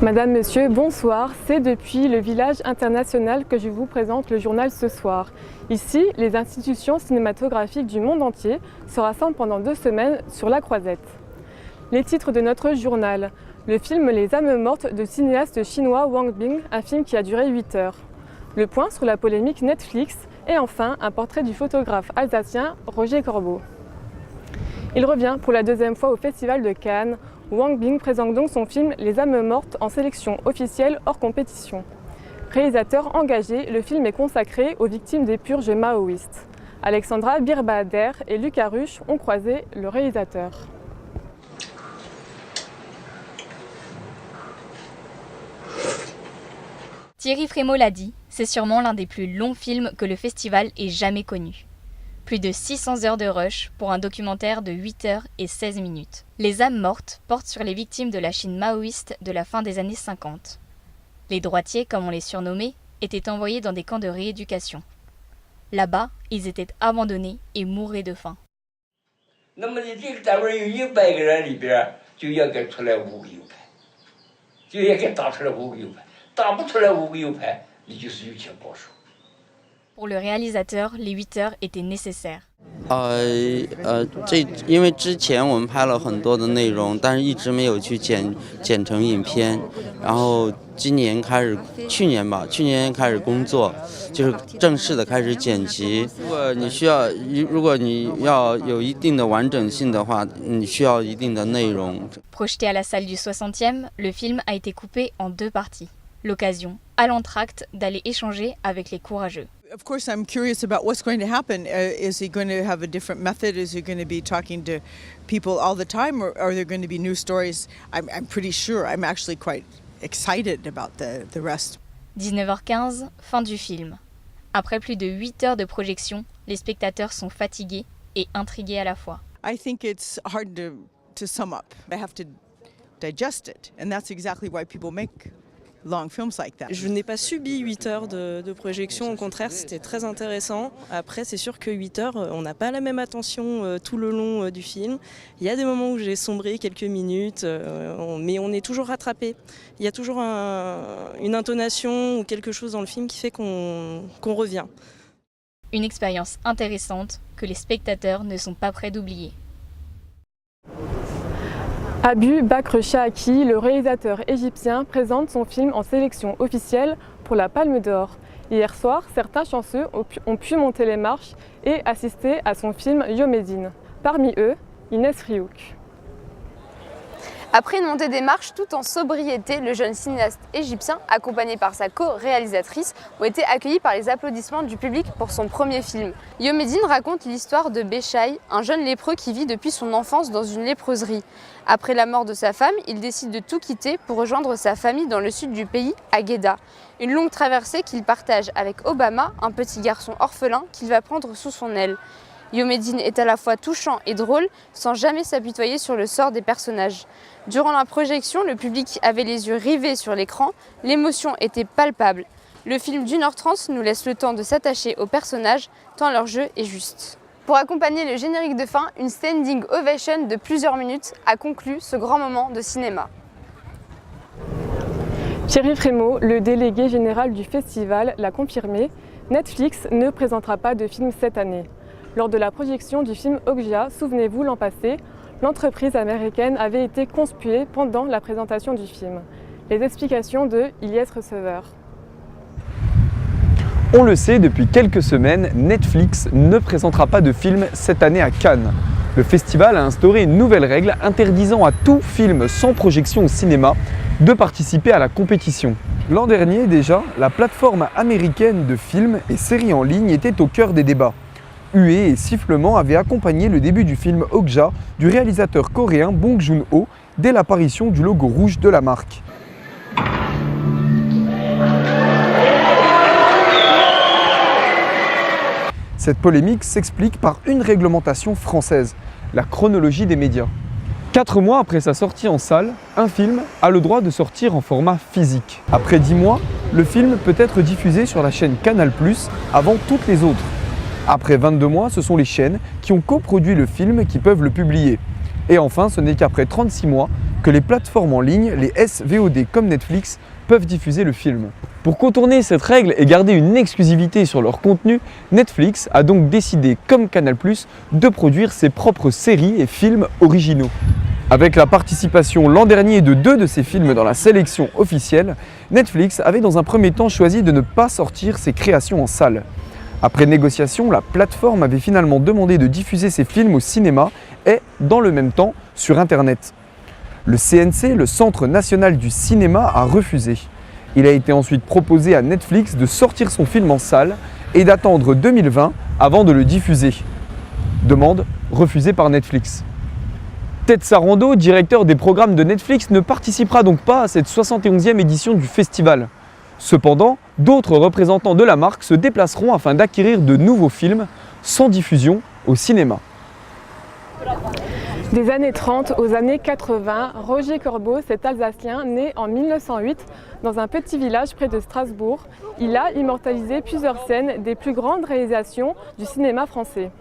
Madame, Monsieur, bonsoir. C'est depuis le village international que je vous présente le journal ce soir. Ici, les institutions cinématographiques du monde entier se rassemblent pendant 2 semaines sur la Croisette. Les titres de notre journal. Le film Les âmes mortes de cinéaste chinois Wang Bing, un film qui a duré 8 heures. Le point sur la polémique Netflix et enfin un portrait du photographe alsacien Roger Corbeau. Il revient pour la 2e fois au Festival de Cannes. Wang Bing présente donc son film Les âmes mortes en sélection officielle hors compétition. Réalisateur engagé, le film est consacré aux victimes des purges maoïstes. Alexandra Birbader et Lucas Ruch ont croisé le réalisateur. Thierry Frémaux l'a dit, c'est sûrement l'un des plus longs films que le festival ait jamais connu. Plus de 600 heures de rush pour un documentaire de 8 heures et 16 minutes. Les âmes mortes portent sur les victimes de la Chine maoïste de la fin des années 50. Les droitiers, comme on les surnommait, étaient envoyés dans des camps de rééducation. Là-bas, ils étaient abandonnés et mouraient de faim. Pour le réalisateur, les 8 heures étaient nécessaires. 因为之前我们拍了很多的内容，但是一直没有去剪成影片。然后去年开始工作，就是正式的开始剪辑。如果你要有一定的完整性的话，你需要一定的内容。Projeté à la salle du 60e, le film a été coupé en 2 parties. L'occasion, à l'entracte, d'aller échanger avec les courageux. Of course, I'm curious about what's going to happen. Is he going to have a different method? Is he going to be talking to people all the time, or are there going to be new stories? I'm pretty sure. I'm actually quite excited about the rest. 19h15, fin du film. Après plus de 8 heures de projection, les spectateurs sont fatigués et intrigués à la fois. I think it's hard to sum up. I have to digest it, and that's exactly why people make long films like that. Je n'ai pas subi 8 heures de projection, au contraire c'était très intéressant. Après c'est sûr que 8 heures, on n'a pas la même attention tout le long du film. Il y a des moments où j'ai sombré quelques minutes, mais on est toujours rattrapé. Il y a toujours une intonation ou quelque chose dans le film qui fait qu'on revient. Une expérience intéressante que les spectateurs ne sont pas prêts d'oublier. Abu Bakr Shahaki, le réalisateur égyptien, présente son film en sélection officielle pour la Palme d'Or. Hier soir, certains chanceux ont pu monter les marches et assister à son film Yomedine. Parmi eux, Inès Riouk. Après une montée des marches tout en sobriété, le jeune cinéaste égyptien, accompagné par sa co-réalisatrice, ont été accueillis par les applaudissements du public pour son premier film. Yomedine raconte l'histoire de Béchaï, un jeune lépreux qui vit depuis son enfance dans une léproserie. Après la mort de sa femme, il décide de tout quitter pour rejoindre sa famille dans le sud du pays, à Guéda. Une longue traversée qu'il partage avec Obama, un petit garçon orphelin qu'il va prendre sous son aile. Yomedine est à la fois touchant et drôle, sans jamais s'apitoyer sur le sort des personnages. Durant la projection, le public avait les yeux rivés sur l'écran, l'émotion était palpable. Le film d'1h30 nous laisse le temps de s'attacher aux personnages, tant leur jeu est juste. Pour accompagner le générique de fin, une standing ovation de plusieurs minutes a conclu ce grand moment de cinéma. Thierry Frémaux, le délégué général du festival, l'a confirmé, Netflix ne présentera pas de film cette année. Lors de la projection du film Okja, souvenez-vous, l'an passé, l'entreprise américaine avait été conspuée pendant la présentation du film. Les explications de Ilyes Receveur. On le sait, depuis quelques semaines, Netflix ne présentera pas de film cette année à Cannes. Le festival a instauré une nouvelle règle interdisant à tout film sans projection au cinéma de participer à la compétition. L'an dernier déjà, la plateforme américaine de films et séries en ligne était au cœur des débats. Huées et sifflements avaient accompagné le début du film Okja du réalisateur coréen Bong Joon-ho dès l'apparition du logo rouge de la marque. Cette polémique s'explique par une réglementation française, la chronologie des médias. 4 mois après sa sortie en salle, un film a le droit de sortir en format physique. Après 10 mois, le film peut être diffusé sur la chaîne Canal+, avant toutes les autres. Après 22 mois, ce sont les chaînes qui ont coproduit le film qui peuvent le publier. Et enfin, ce n'est qu'après 36 mois que les plateformes en ligne, les SVOD comme Netflix, peuvent diffuser le film. Pour contourner cette règle et garder une exclusivité sur leur contenu, Netflix a donc décidé, comme Canal+, de produire ses propres séries et films originaux. Avec la participation l'an dernier de 2 de ces films dans la sélection officielle, Netflix avait dans un premier temps choisi de ne pas sortir ses créations en salle. Après négociation, la plateforme avait finalement demandé de diffuser ses films au cinéma et, dans le même temps, sur Internet. Le CNC, le Centre national du cinéma, a refusé. Il a été ensuite proposé à Netflix de sortir son film en salle et d'attendre 2020 avant de le diffuser. Demande refusée par Netflix. Ted Sarandos, directeur des programmes de Netflix, ne participera donc pas à cette 71e édition du festival. Cependant, d'autres représentants de la marque se déplaceront afin d'acquérir de nouveaux films sans diffusion au cinéma. Des années 30 aux années 80, Roger Corbo, cet Alsacien né en 1908 dans un petit village près de Strasbourg, il a immortalisé plusieurs scènes des plus grandes réalisations du cinéma français.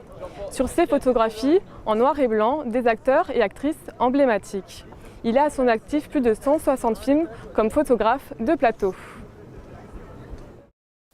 Sur ses photographies, en noir et blanc, des acteurs et actrices emblématiques. Il a à son actif plus de 160 films comme photographe de plateau.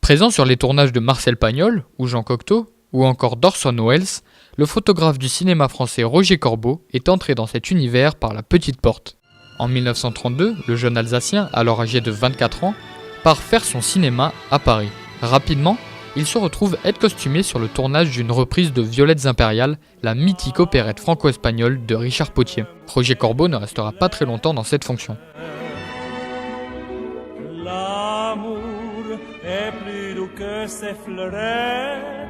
Présent sur les tournages de Marcel Pagnol ou Jean Cocteau, ou encore d'Orson Welles, le photographe du cinéma français Roger Corbo est entré dans cet univers par la petite porte. En 1932, le jeune Alsacien, alors âgé de 24 ans, part faire son cinéma à Paris. Rapidement, il se retrouve être costumé sur le tournage d'une reprise de Violettes impériales, la mythique opérette franco-espagnole de Richard Potier. Roger Corbo ne restera pas très longtemps dans cette fonction. L'amour est plus doux que ses fleurettes.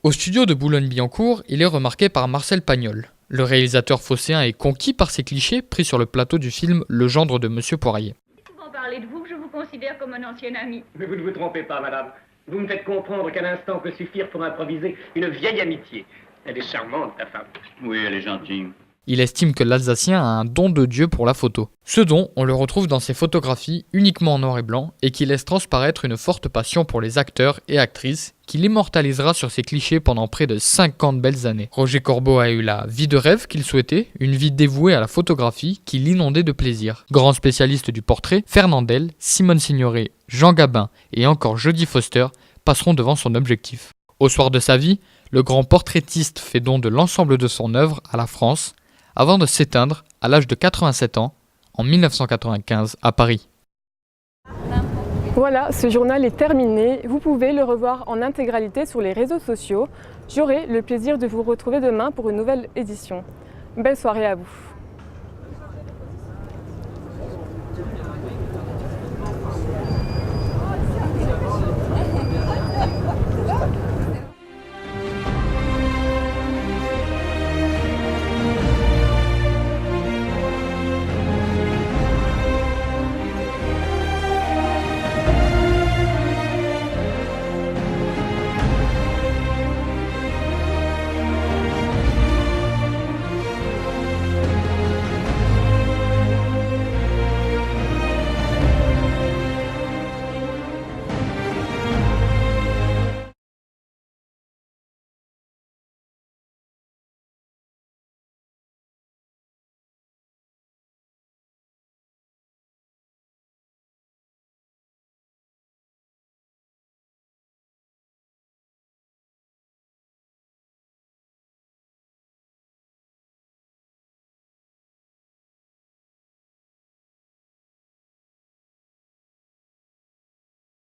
Au studio de Boulogne-Billancourt, il est remarqué par Marcel Pagnol. Le réalisateur phocéen est conquis par ces clichés pris sur le plateau du film Le gendre de Monsieur Poirier. Souvent parler de vous que je vous considère comme un ancien ami. Mais vous ne vous trompez pas, madame. Vous me faites comprendre qu'un instant peut suffire pour improviser une vieille amitié. Elle est charmante, ta femme. Oui, elle est gentille. Il estime que l'Alsacien a un don de Dieu pour la photo. Ce don, on le retrouve dans ses photographies uniquement en noir et blanc et qui laisse transparaître une forte passion pour les acteurs et actrices qu'il immortalisera sur ses clichés pendant près de 50 belles années. Roger Corbo a eu la vie de rêve qu'il souhaitait, une vie dévouée à la photographie qui l'inondait de plaisir. Grand spécialiste du portrait, Fernandel, Simone Signoret, Jean Gabin et encore Jodie Foster passeront devant son objectif. Au soir de sa vie, le grand portraitiste fait don de l'ensemble de son œuvre à la France, avant de s'éteindre à l'âge de 87 ans, en 1995, à Paris. Voilà, ce journal est terminé. Vous pouvez le revoir en intégralité sur les réseaux sociaux. J'aurai le plaisir de vous retrouver demain pour une nouvelle édition. Belle soirée à vous.